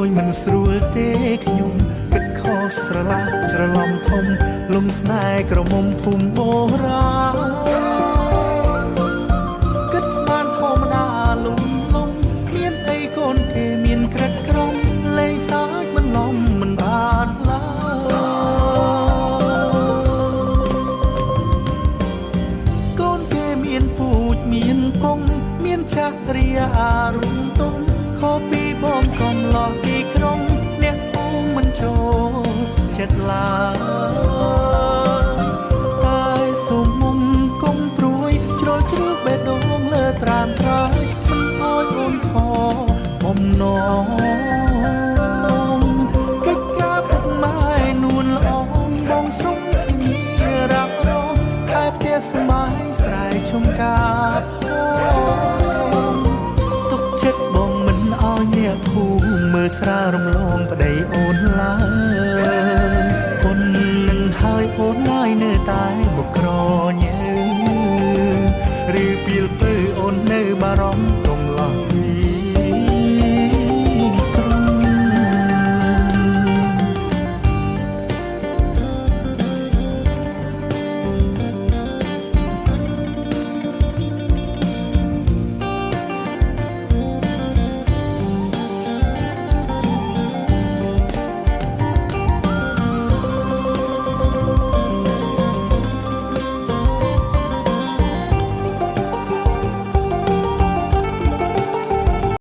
យមិនស្រួលទេខ្ញុំគិតខុសស្រឡះច្រឡំធំលំស្នេហ៍ក្រមុំភូមិបុរាណគិតស្មានធម្មតាលំមានអីកូនគេមានក្រិតក្រំលេងសើចមិនលំមិនបានឡើយកូនគេមានពូជមានពងមានចាស់រីអារុំទុំខុសពីបងកំឡោះទីក្រុងអ្នកអូមិនចូលចិត្តឡើយតែសុំមុំកុំព្រួយជ្រុលជ្រួលបេះដូងលើត្រានត្រើយមិនអោយអូនខបំណងកិច្ចការពុកម៉ែនួនល្អបងសុំគ្នារ៉ាប់រងខែផ្ទះស្មាយស្រែឈុំកាបទុកចិត្តបងមិនអោយអ្នកភូមិមើលស្រារំលងប្តីអូនឡើយអូននឹងហើយអូនឡើយនៅតែមកក្រញើឬពីល